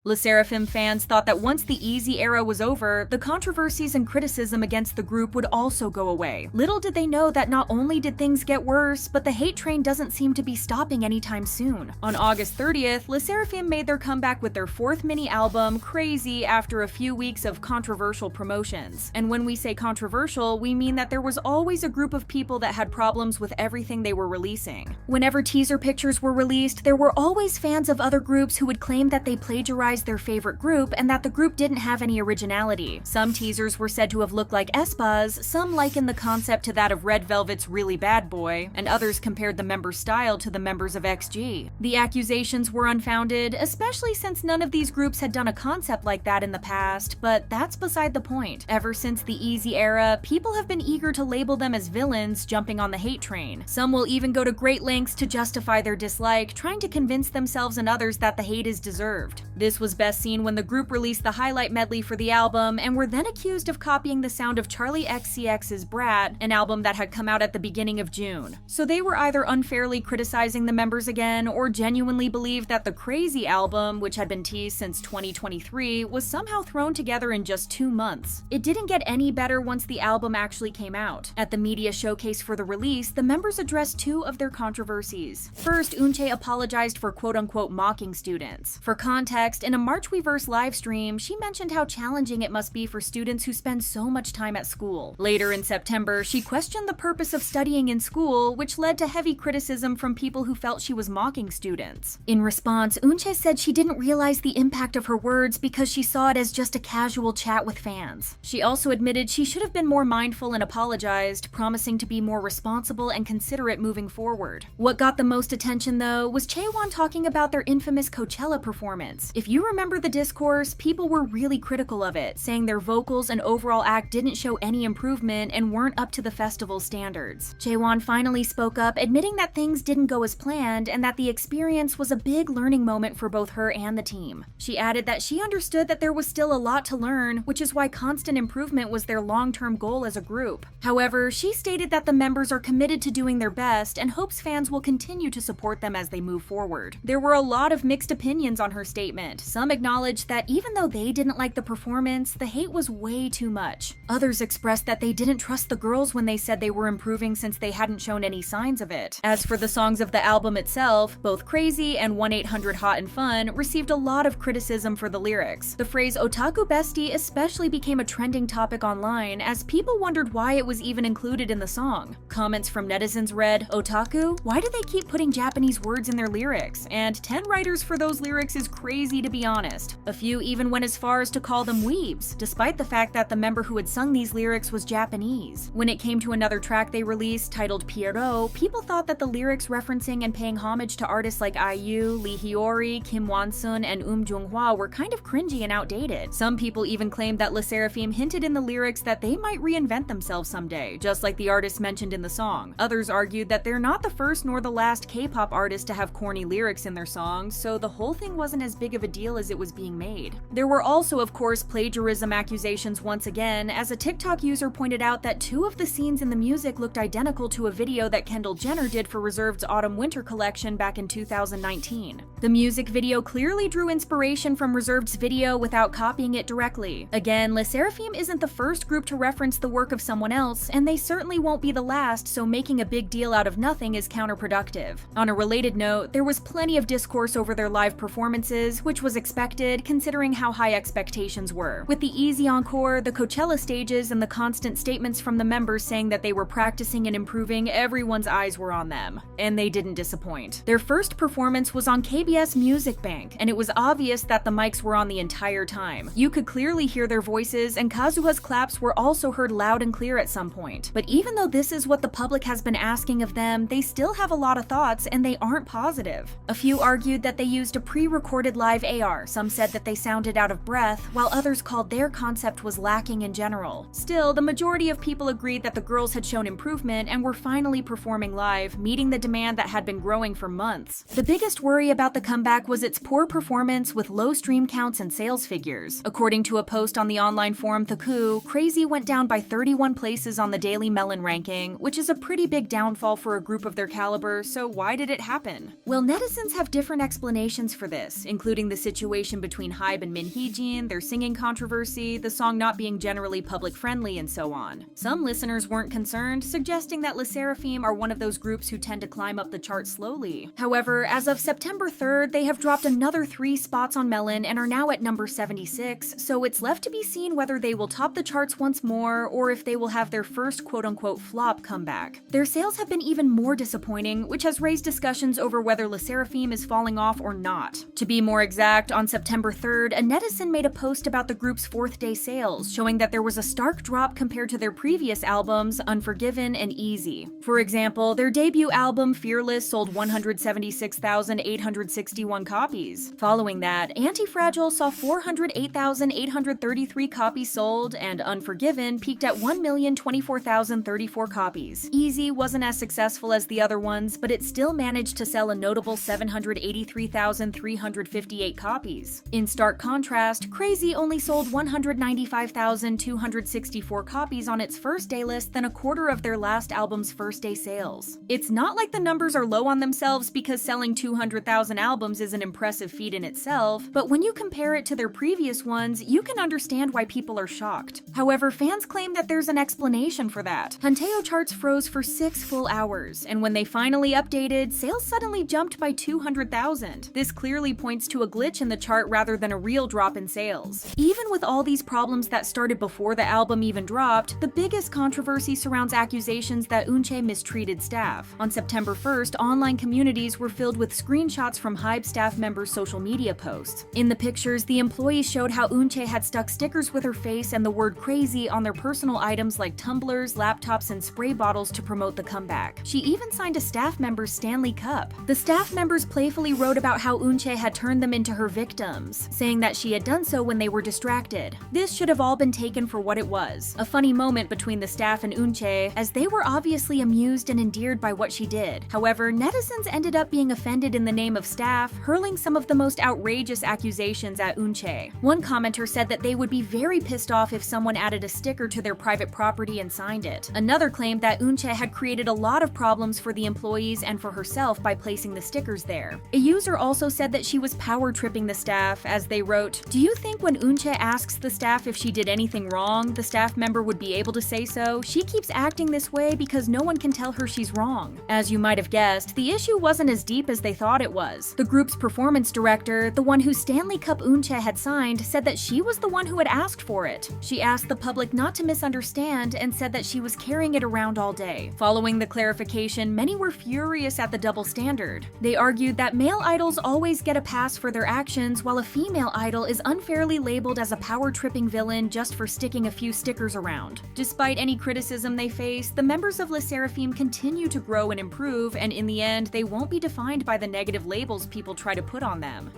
SSERAFIM fans thought that once the Easy era was over, the controversies and criticism against the group would also go away. Little did they know that not only did things get worse, but the hate train doesn't seem to be stopping anytime soon. On August 30th, SSERAFIM made their comeback with their fourth mini-album, Crazy, after a few weeks of controversial promotions. And when we say controversial, we mean that there was always a group of people that had problems with everything they were releasing. Whenever teaser pictures were released, there were always fans of other groups who would claim that they plagiarized their favorite group and that the group didn't have any originality. Some teasers were said to have looked like aespas, some likened the concept to that of Red Velvet's Really Bad Boy, and others compared the members' style to the members of XG. The accusations were unfounded, especially since none of these groups had done a concept like that in the past, but that's beside the point. Ever since the Easy era, people have been eager to label them as villains, jumping on the hate train. Some will even go to great lengths to justify their dislike, trying to convince themselves and others that the hate is deserved. This was best seen when the group released the highlight medley for the album and were then accused of copying the sound of Charlie XCX's Brat, an album that had come out at the beginning of June. So they were either unfairly criticizing the members again or genuinely believed that the Crazy album, which had been teased since 2023, was somehow thrown together in just 2 months. It didn't get any better once the album actually came out. At the media showcase for the release, the members addressed 2 of their controversies. First, Eunchae apologized for quote-unquote mocking students. For context, in a March Weverse livestream, she mentioned how challenging it must be for students who spend so much time at school. Later in September, she questioned the purpose of studying in school, which led to heavy criticism from people who felt she was mocking students. In response, Eunchae said she didn't realize the impact of her words because she saw it as just a casual chat with fans. She also admitted she should have been more mindful and apologized, promising to be more responsible and considerate moving forward. What got the most attention, though, was Chaewon talking about their infamous Coachella performance. If you remember the discourse, people were really critical of it, saying their vocals and overall act didn't show any improvement and weren't up to the festival standards. Chaewon finally spoke up, admitting that things didn't go as planned and that the experience was a big learning moment for both her and the team. She added that she understood that there was still a lot to learn, which is why constant improvement was their long-term goal as a group. However, she stated that the members are committed to doing their best and hopes fans will continue to support them as they move forward. There were a lot of mixed opinions on her statement. Some acknowledged that even though they didn't like the performance, the hate was way too much. Others expressed that they didn't trust the girls when they said they were improving since they hadn't shown any signs of it. As for the songs of the album itself, both Crazy and 1-800 Hot and Fun received a lot of criticism for the lyrics. The phrase otaku bestie especially became a trending topic online as people wondered why it was even included in the song. Comments from netizens read, "Otaku? Why do they keep putting Japanese words in their lyrics? And 10 writers for those lyrics is crazy, to be honest." A few even went as far as to call them weebs, despite the fact that the member who had sung these lyrics was Japanese. When it came to another track they released, titled Pierrot, people thought that the lyrics referencing and paying homage to artists like IU, Lee Hyori, Kim Won-sun, and Jung-hwa were kind of cringy and outdated. Some people even claimed that SSERAFIM hinted in the lyrics that they might reinvent themselves someday, just like the artists mentioned in the song. Others argued that they're not the first nor the last K-pop artist to have corny lyrics in their songs, so the whole thing wasn't as big of a deal as it was being made. There were also, of course, plagiarism accusations once again, as a TikTok user pointed out that 2 of the scenes in the music looked identical to a video that Kendall Jenner did for Reserved's Autumn-Winter collection back in 2019. The music video clearly drew inspiration from Reserved's video without copying it directly. Again, SSERAFIM isn't the first group to reference the work of someone else, and they certainly won't be the last, so making a big deal out of nothing is counterproductive. On a related note, there was plenty of discourse over their live performances, which was expected considering how high expectations were. With the Easy Encore, the Coachella stages, and the constant statements from the members saying that they were practicing and improving, everyone's eyes were on them. And they didn't disappoint. Their first performance was on KBS Music Bank, and it was obvious that the mics were on the entire time. You could clearly hear their voices, and Kazuha's claps were also heard loud and clear at some point. But even though this is what the public has been asking of them, they still have a lot of thoughts, and they aren't positive. A few argued that they used a pre-recorded live AR, some said that they sounded out of breath, while others called their concept was lacking in general. Still, the majority of people agreed that the girls had shown improvement and were finally performing live, meeting the demand that had been growing for months. The biggest worry about the comeback was its poor performance with low stream counts and sales figures. According to a post on the online forum Theku, Crazy went down by 31 places on the Daily Melon ranking, which is a pretty big downfall for a group of their caliber, so why did it happen? Well, netizens have different explanations for this, including the situation between Hybe and Min Hee-jin, their singing controversy, the song not being generally public-friendly, and so on. Some listeners weren't concerned, suggesting that SSERAFIM are one of those groups who tend to climb up the chart slowly. However, as of September 3rd, they have dropped another 3 spots on Melon and are now at number 76, so it's left to be seen whether they will top the charts once more or if they will have their first quote-unquote flop comeback. Their sales have been even more disappointing, which has raised discussions over whether SSERAFIM is falling off or not. To be more exact, on September 3rd, a netizen made a post about the group's 4th-day sales, showing that there was a stark drop compared to their previous albums, Unforgiven and Easy. For example, their debut album, Fearless, sold 176,861 copies. Following that, Anti-Fragile saw 408,833 copies sold, and Unforgiven peaked at 1,024,034 copies. Easy wasn't as successful as the other ones, but it still managed to sell a notable 783,358 copies. In stark contrast, Crazy only sold 195,264 copies on its first day, less than a quarter of their last album's first-day sales. It's not like the numbers are low on themselves because selling 200,000 albums is an impressive feat in itself, but when you compare it to their previous ones, you can understand why people are shocked. However, fans claim that there's an explanation for that. Hanteo charts froze for 6 full hours, and when they finally updated, sales suddenly jumped by 200,000. This clearly points to a glitch in the chart rather than a real drop in sales. Even with all these problems that started before the album even dropped, the biggest controversy surrounds accusations that Eunchae mistreated staff. On September 1st, online communities were filled with screenshots from Hybe staff members' social media posts. In the pictures, the employees showed how Eunchae had stuck stickers with her face and the word crazy on their personal items like tumblers, laptops, and spray bottles to promote the comeback. She even signed a staff member's Stanley Cup. The staff members playfully wrote about how Eunchae had turned them into her victims, saying that she had done so when they were distracted. This should have all been taken for what it was, a funny moment between the staff and Eunchae, as they were obviously amused and endeared by what she did. However, netizens ended up being offended in the name of staff, hurling some of the most outrageous accusations at Eunchae. One commenter said that they would be very pissed off if someone added a sticker to their private property and signed it. Another claimed that Eunchae had created a lot of problems for the employees and for herself by placing the stickers there. A user also said that she was power tripping the staff, as they wrote, "Do you think when Eunchae asks the staff if she did anything wrong, the staff member would be able to say so? She keeps acting this way because no one can tell her she's wrong." As you might have guessed, the issue wasn't as deep as they thought it was. The group's performance director, the one who Stanley Cup Eunchae had signed, said that she was the one who had asked for it. She asked the public not to misunderstand and said that she was carrying it around all day. Following the clarification, many were furious at the double standard. They argued that male idols always get a pass for their actions, while a female idol is unfairly labeled as a power-tripping villain just for sticking a few stickers around. Despite any criticism they face, the members of SSERAFIM continue to grow and improve, and in the end, they won't be defined by the negative labels people try to put on them.